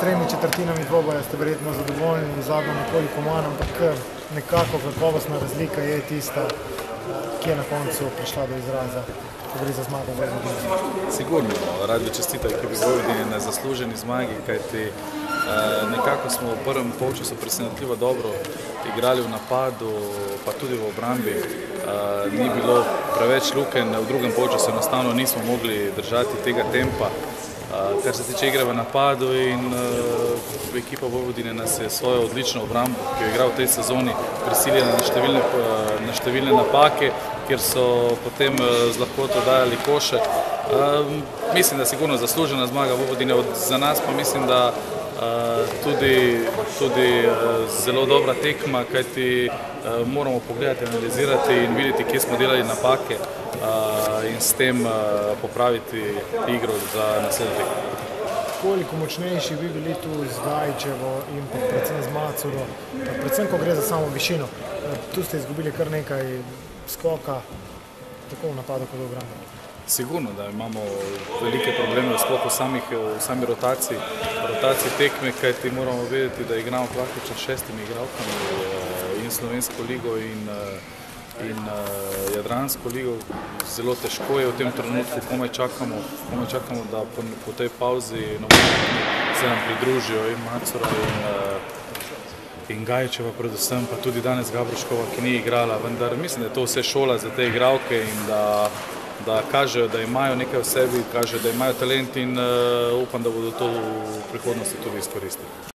tremi četrtinami dvoboja ste verjetno zadovoljni, zadnjo nekoliko manj, ampak nekako kakovostna razlika je tista, ki je na koncu prišla do izraza, ko gre za zmago v Vojvodini. Sigurno, rad bi čestital ekipi Vojvodine na zasluženi zmagi, kajti nekako smo v prvem polčasu presenetljivo dobro igrali v napadu, pa tudi v obrambi. Ni bilo preveč lukenj, v drugem polčasu enostavno nismo mogli držati tega tempa, kar se tiče igre v napadu, in ekipa Vojvodine nas je svojo odlično obrambo, ki jo igra v tej sezoni, prisiljena na številne napake, kjer so potem z lahkoto dajali koše. Mislim, da je sigurno zaslužena zmaga Vojvodine, za nas pa mislim, da tudi zelo dobra tekma, kajti moramo pogledati, analizirati in videti, kje smo delali napake in s tem popraviti igro za naslednjo tekmo. Koliko močnejši bi bili tu z Gajićevo in predvsem z Macuro, predvsem ko gre za samo višino? Tu ste izgubili kar nekaj skoka, tako v napadu kot v obrambi. Sigurno, da imamo velike probleme sploh v sami rotaciji tekme, kajti moramo vedeti, da igramo praktično 6 igralkami in Slovensko ligo in Jadransko ligo. Zelo težko je v tem trenutku, komaj čakamo, da po tej pauzi se nam pridružijo in Macura in Gajićeva predvsem, pa tudi danes Gabruškova, ki ni igrala, vendar mislim, da je to vse šola za te igralke in da kažejo, da imajo nekaj v sebi, kažejo, da imajo talent in upam, da bodo to v prihodnosti tudi izkoristili.